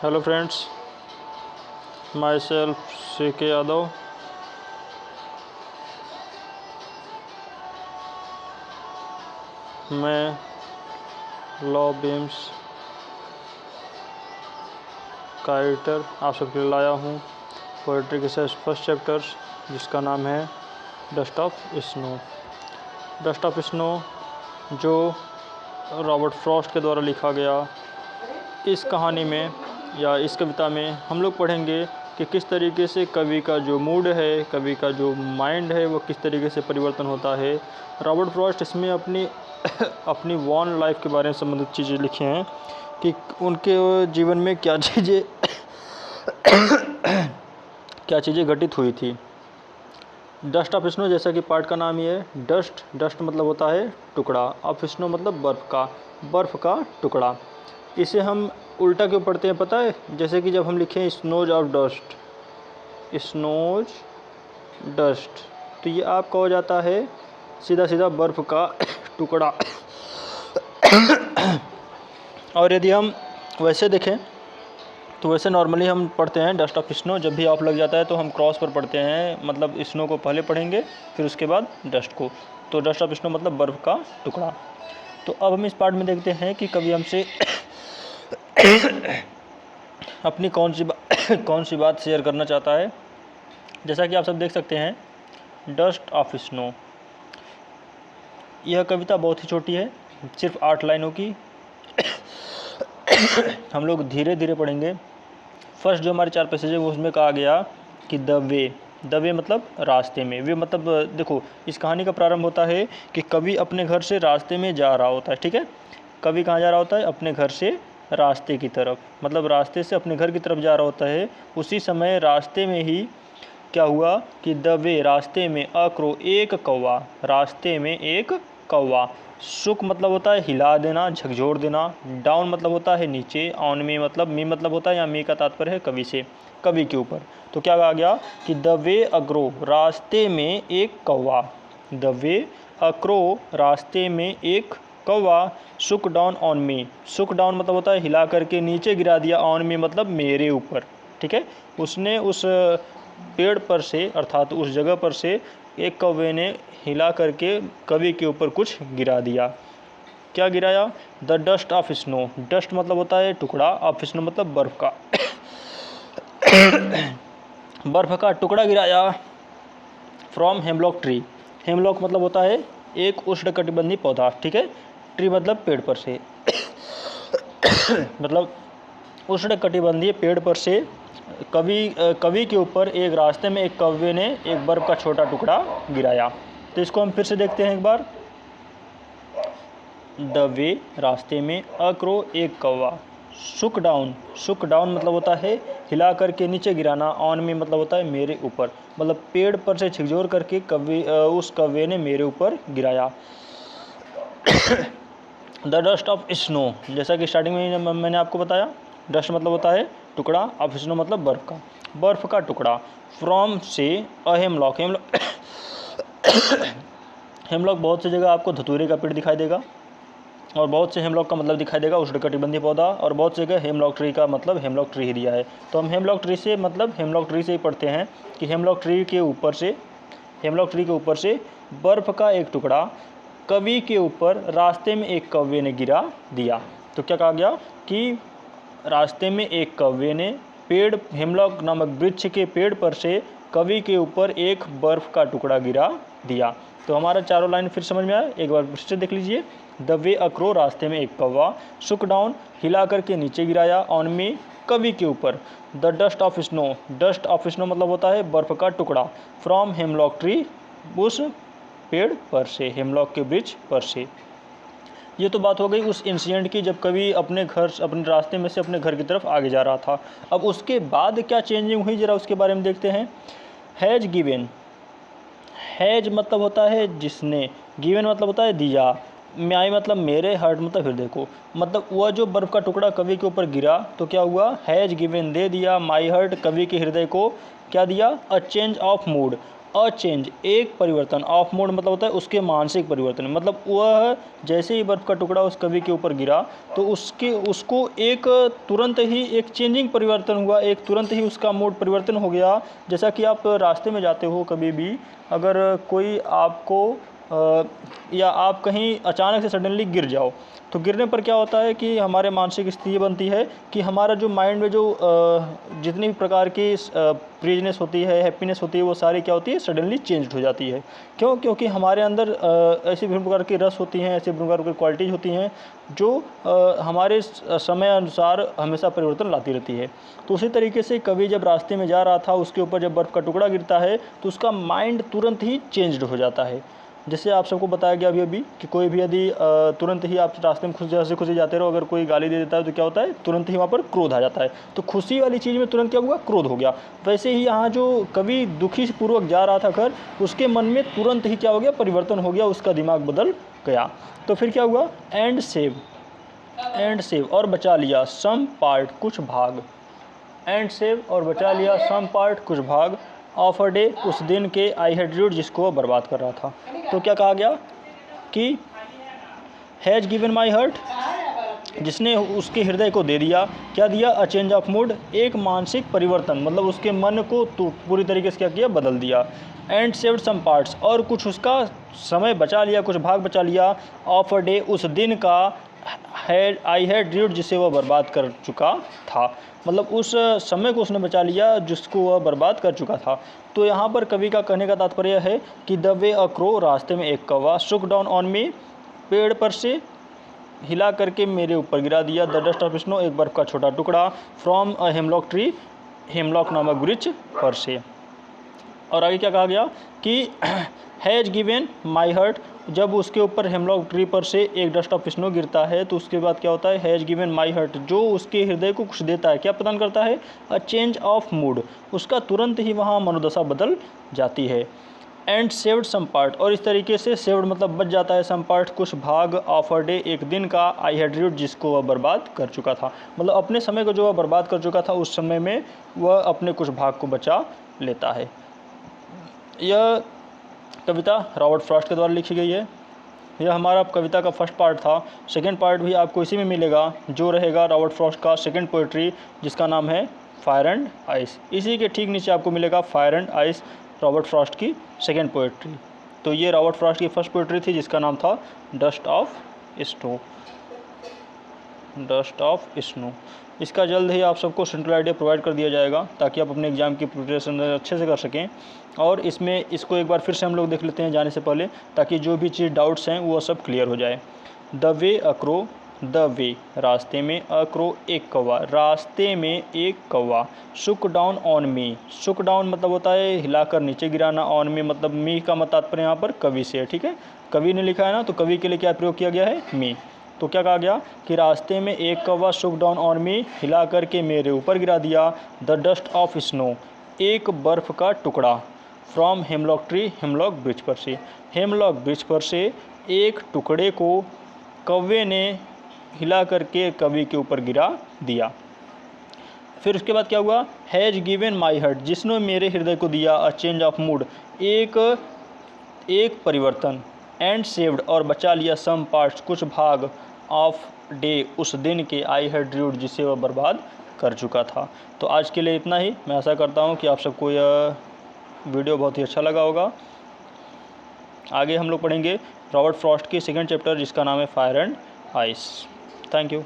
Hello friends, my self CK Yadav. मैं law beams का editor आप सबके लिए लाया हूँ पोएट्री के फर्स्ट चैप्टर, जिसका नाम है dust of snow. Dust of snow जो रॉबर्ट फ्रॉस्ट के द्वारा लिखा गया। इस कहानी में या इस कविता में हम लोग पढ़ेंगे कि किस तरीके से कवि का जो मूड है, कवि का जो माइंड है, वो किस तरीके से परिवर्तन होता है। रॉबर्ट फ्रॉस्ट इसमें अपनी वॉन लाइफ के बारे में संबंधित चीज़ें लिखी हैं कि उनके जीवन में क्या चीज़ें घटित हुई थी। डस्ट ऑफ स्नो, जैसा कि पार्ट का नाम ही है, डस्ट मतलब होता है टुकड़ा, ऑफ स्नो मतलब बर्फ़ का टुकड़ा। इसे हम उल्टा क्यों पढ़ते हैं पता है? जैसे कि जब हम लिखें स्नोज ऑफ डस्ट, तो ये आपका हो जाता है सीधा बर्फ़ का टुकड़ा। और यदि हम वैसे देखें तो वैसे नॉर्मली हम पढ़ते हैं डस्ट ऑफ स्नो, जब भी ऑफ लग जाता है तो हम क्रॉस पर पढ़ते हैं, मतलब स्नो को पहले पढ़ेंगे फिर उसके बाद डस्ट को। तो डस्ट ऑफ स्नो मतलब बर्फ़ का टुकड़ा। तो अब हम इस पार्ट में देखते हैं कि कवि हमसे अपनी कौन सी बात शेयर करना चाहता है। जैसा कि आप सब देख सकते हैं, डस्ट ऑफ स्नो। यह कविता बहुत ही छोटी है, सिर्फ 8 लाइनों की। हम लोग धीरे धीरे पढ़ेंगे। फर्स्ट जो हमारे 4 पैसेज है वो उसमें कहा गया कि द वे मतलब रास्ते में। वे मतलब देखो, इस कहानी का प्रारंभ होता है कि कवि अपने घर से रास्ते में जा रहा होता है। ठीक है, कवि कहाँ जा रहा होता है? अपने घर से रास्ते की तरफ, मतलब रास्ते से अपने घर की तरफ जा रहा होता है। उसी समय रास्ते में ही क्या हुआ कि द वे रास्ते में, अक्रो एक कौवा, रास्ते में एक कौवा। सुक मतलब होता है हिला देना, झकझोर देना। डाउन मतलब होता है नीचे। ऑन मी मतलब होता है, या मी का तात्पर्य है कवि से, कवि के ऊपर। तो क्या कहा गया कि द वे अग्रो, रास्ते में एक कौवा। द वे अक्रो, रास्ते में एक कौवा। सुक डाउन ऑन मी, सुक डाउन मतलब होता है हिला करके नीचे गिरा दिया। ऑन मी मतलब मेरे ऊपर। ठीक है, उसने उस पेड़ पर से, अर्थात उस जगह पर से एक कौवे ने हिला करके कवि के ऊपर कुछ गिरा दिया। क्या गिराया? The dust of snow. Dust मतलब होता है टुकड़ा, ऑफ स्नो मतलब बर्फ का। बर्फ का टुकड़ा गिराया फ्रॉम हेमलॉक ट्री। हेमलॉक मतलब होता है एक उष्णकटिबंधीय पौधा। ठीक है, ट्री मतलब पेड़ पर से। मतलब उष्णकटिबंधीय पेड़ पर से कवि के ऊपर एक रास्ते में एक कौवे ने एक बर्फ का छोटा टुकड़ा गिराया। तो इसको हम फिर से देखते हैं एक बार। द वे रास्ते में, अक्रो एक कौवा। सुक डाउन मतलब होता है हिला करके नीचे गिराना। ऑन में मतलब होता है मेरे ऊपर, मतलब पेड़ पर से झकझोर करके उस कौवे ने मेरे ऊपर गिराया। द डस्ट ऑफ स्नो, जैसा कि स्टार्टिंग में मैंने आपको बताया, डस्ट मतलब होता है टुकड़ा, ऑफ स्नो मतलब बर्फ का टुकड़ा। फ्रॉम से हेमलॉक। हेमलॉक बहुत सी जगह आपको धतूरे का पेड़ दिखाई देगा, और बहुत से हेमलॉक का मतलब दिखाई देगा उष्णकटिबंधीय पौधा, और बहुत सी जगह हेमलॉक ट्री का मतलब हेमलॉक ट्री ही दिया है। तो हम हेमलॉक ट्री से ही पढ़ते हैं कि हेमलॉक ट्री के ऊपर से बर्फ़ का एक टुकड़ा कवि के ऊपर रास्ते में एक कौवे ने गिरा दिया। तो क्या कहा गया कि रास्ते में एक कौवे ने हेमलॉक नामक वृक्ष के पेड़ पर से कवि के ऊपर एक बर्फ़ का टुकड़ा गिरा दिया। तो हमारा चारों लाइन फिर समझ में आया, एक बार फिर से देख लीजिए। द वे अक्रो, रास्ते में एक कौवा। सुक डाउन, हिला करके नीचे गिराया। ऑन मी, कवि के ऊपर। द डस्ट ऑफ स्नो मतलब होता है बर्फ़ का टुकड़ा। फ्रॉम हेमलॉक ट्री, उस पेड़ पर से, हेमलॉक के वृक्ष पर से। ये तो बात हो गई उस इंसिडेंट की जब कवि अपने रास्ते में से अपने घर की तरफ आगे जा रहा था। अब उसके बाद क्या चेंजिंग हुई, जरा उसके बारे में देखते हैं। हैज गिवन, हैज मतलब होता है जिसने, गिवन मतलब होता है दिया, माई मतलब मेरे, हर्ट मतलब हृदय को। मतलब वह जो बर्फ़ का टुकड़ा कवि के ऊपर गिरा तो क्या हुआ? हैज गिवन दे दिया, माई हर्ट कवि के हृदय को क्या दिया? A change of mood, a change एक परिवर्तन, ऑफ मोड मतलब होता है उसके मानसिक परिवर्तन, मतलब वह जैसे ही बर्फ़ का टुकड़ा उस कवि के ऊपर गिरा तो उसको एक तुरंत ही एक चेंजिंग परिवर्तन हुआ, एक तुरंत ही उसका मोड परिवर्तन हो गया। जैसा कि आप रास्ते में जाते हो कभी भी, अगर कोई आपको या आप कहीं अचानक से सडनली गिर जाओ, तो गिरने पर क्या होता है कि हमारे मानसिक स्थिति ये बनती है कि हमारा जो माइंड में जो जितनी भी प्रकार की प्रीजनेस होती है, हैप्पीनेस होती है, वो सारी क्या होती है, सडनली चेंज हो जाती है। क्यों? क्योंकि हमारे अंदर ऐसी विभिन्न प्रकार की रस होती हैं, ऐसी विभिन्न प्रकार की क्वालिटीज़ होती हैं जो हमारे समय अनुसार हमेशा परिवर्तन लाती रहती है। तो उसी तरीके से कवि जब रास्ते में जा रहा था, उसके ऊपर जब बर्फ़ का टुकड़ा गिरता है तो उसका माइंड तुरंत ही चेंज्ड हो जाता है। जैसे आप सबको बताया गया अभी कि कोई भी यदि तुरंत ही आप रास्ते में खुशी जाते रहो, अगर कोई गाली दे देता है तो क्या होता है, तुरंत ही वहाँ पर क्रोध आ जाता है। तो खुशी वाली चीज़ में तुरंत क्या हुआ, क्रोध हो गया। वैसे ही यहाँ जो कवि दुखी पूर्वक जा रहा था घर, उसके मन में तुरंत ही क्या हो गया, परिवर्तन हो गया, उसका दिमाग बदल गया। तो फिर क्या हुआ, एंड सेव और बचा लिया सम पार्ट कुछ भाग, एंड सेव और बचा लिया सम पार्ट कुछ भाग ऑफ अ डे उस दिन के आई हैड रीड जिसको वह बर्बाद कर रहा था। तो क्या कहा गया कि हैज़ गिवन माई हार्ट, जिसने उसके हृदय को दे दिया, क्या दिया, अ चेंज ऑफ मूड, एक मानसिक परिवर्तन, मतलब उसके मन को तो पूरी तरीके से क्या किया, बदल दिया। एंड सेव्ड सम पार्ट्स और कुछ उसका समय बचा लिया, कुछ भाग बचा लिया, ऑफ अ डे उस दिन का, आई हैड रीड जिसे वह बर्बाद कर चुका था, मतलब उस समय को उसने बचा लिया जिसको वह बर्बाद कर चुका था। तो यहाँ पर कवि का कहने का तात्पर्य है कि द वे अ क्रो, रास्ते में एक कौवा, शुक डाउन ऑन मी, पेड़ पर से हिला करके मेरे ऊपर गिरा दिया, द डस्ट ऑफ स्नो, एक बर्फ़ का छोटा टुकड़ा, from a hemlock tree, hemlock नामक वृक्ष पर से। और आगे क्या कहा गया कि हैज़ गिवन माई हार्ट, जब उसके ऊपर हेमलॉक ट्री पर से एक डस्ट ऑफ स्नो गिरता है तो उसके बाद क्या होता है, हैज़ गिवन माई हार्ट, जो उसके हृदय को कुछ देता है, क्या प्रदान करता है, अ चेंज ऑफ मूड, उसका तुरंत ही वहाँ मनोदशा बदल जाती है। एंड सेव्ड सम पार्ट, और इस तरीके से सेव्ड मतलब बच जाता है, सम पार्ट कुछ भाग, ऑफ अ डे एक दिन का, आई हैड रीड जिसको वह बर्बाद कर चुका था, मतलब अपने समय को जो वह बर्बाद कर चुका था उस समय में वह अपने कुछ भाग को बचा लेता है। यह कविता रॉबर्ट फ्रॉस्ट के द्वारा लिखी गई है। यह हमारा कविता का फर्स्ट पार्ट था। सेकंड पार्ट भी आपको इसी में मिलेगा, जो रहेगा रॉबर्ट फ्रॉस्ट का सेकंड पोएट्री जिसका नाम है फायर एंड आइस। इसी के ठीक नीचे आपको मिलेगा fire and ice, Robert Frost की सेकंड पोएट्री। तो ये रॉबर्ट फ्रॉस्ट की फर्स्ट पोएट्री थी जिसका नाम था dust of snow, dust of snow. इसका जल्द ही आप सबको सेंट्रल आइडिया प्रोवाइड कर दिया जाएगा ताकि आप अपने एग्जाम की प्रिपरेशन अच्छे से कर सकें। और इसमें इसको एक बार फिर से हम लोग देख लेते हैं जाने से पहले, ताकि जो भी चीज़ डाउट्स हैं वो सब क्लियर हो जाए। The way a crow, the way रास्ते में, अ क्रो एक कौवा, रास्ते में एक कौवा, शुक down on me, Shuk down मतलब होता है हिलाकर नीचे गिराना, ऑन मी मतलब मी का मत तात्पर्य यहाँ पर कवि से है, ठीक है, कवि ने लिखा है ना, तो कवि के लिए क्या प्रयोग किया गया है, मी। तो क्या कहा गया कि रास्ते में एक कौवा शुक डाउन ऑन मी, हिला करके मेरे ऊपर गिरा दिया, द डस्ट ऑफ स्नो, एक बर्फ़ का टुकड़ा, फ्रॉम हेमलॉक ट्री, हेमलॉक वृक्ष पर से, हेमलॉक वृक्ष पर से एक टुकड़े को कौवे ने हिला करके कवि के ऊपर गिरा दिया। फिर उसके बाद क्या हुआ, हैज़ गिवन माई हार्ट, जिसने मेरे हृदय को दिया, अ चेंज ऑफ मूड, एक परिवर्तन, एंड सेव्ड और बचा लिया, सम पार्ट्स कुछ भाग, ऑफ डे उस दिन के, आई हैड रीड जिसे वह बर्बाद कर चुका था। तो आज के लिए इतना ही। मैं आशा करता हूँ कि आप सबको यह वीडियो बहुत ही अच्छा लगा होगा। आगे हम लोग पढ़ेंगे रॉबर्ट फ्रॉस्ट की सेकंड चैप्टर जिसका नाम है fire and ice. Thank you.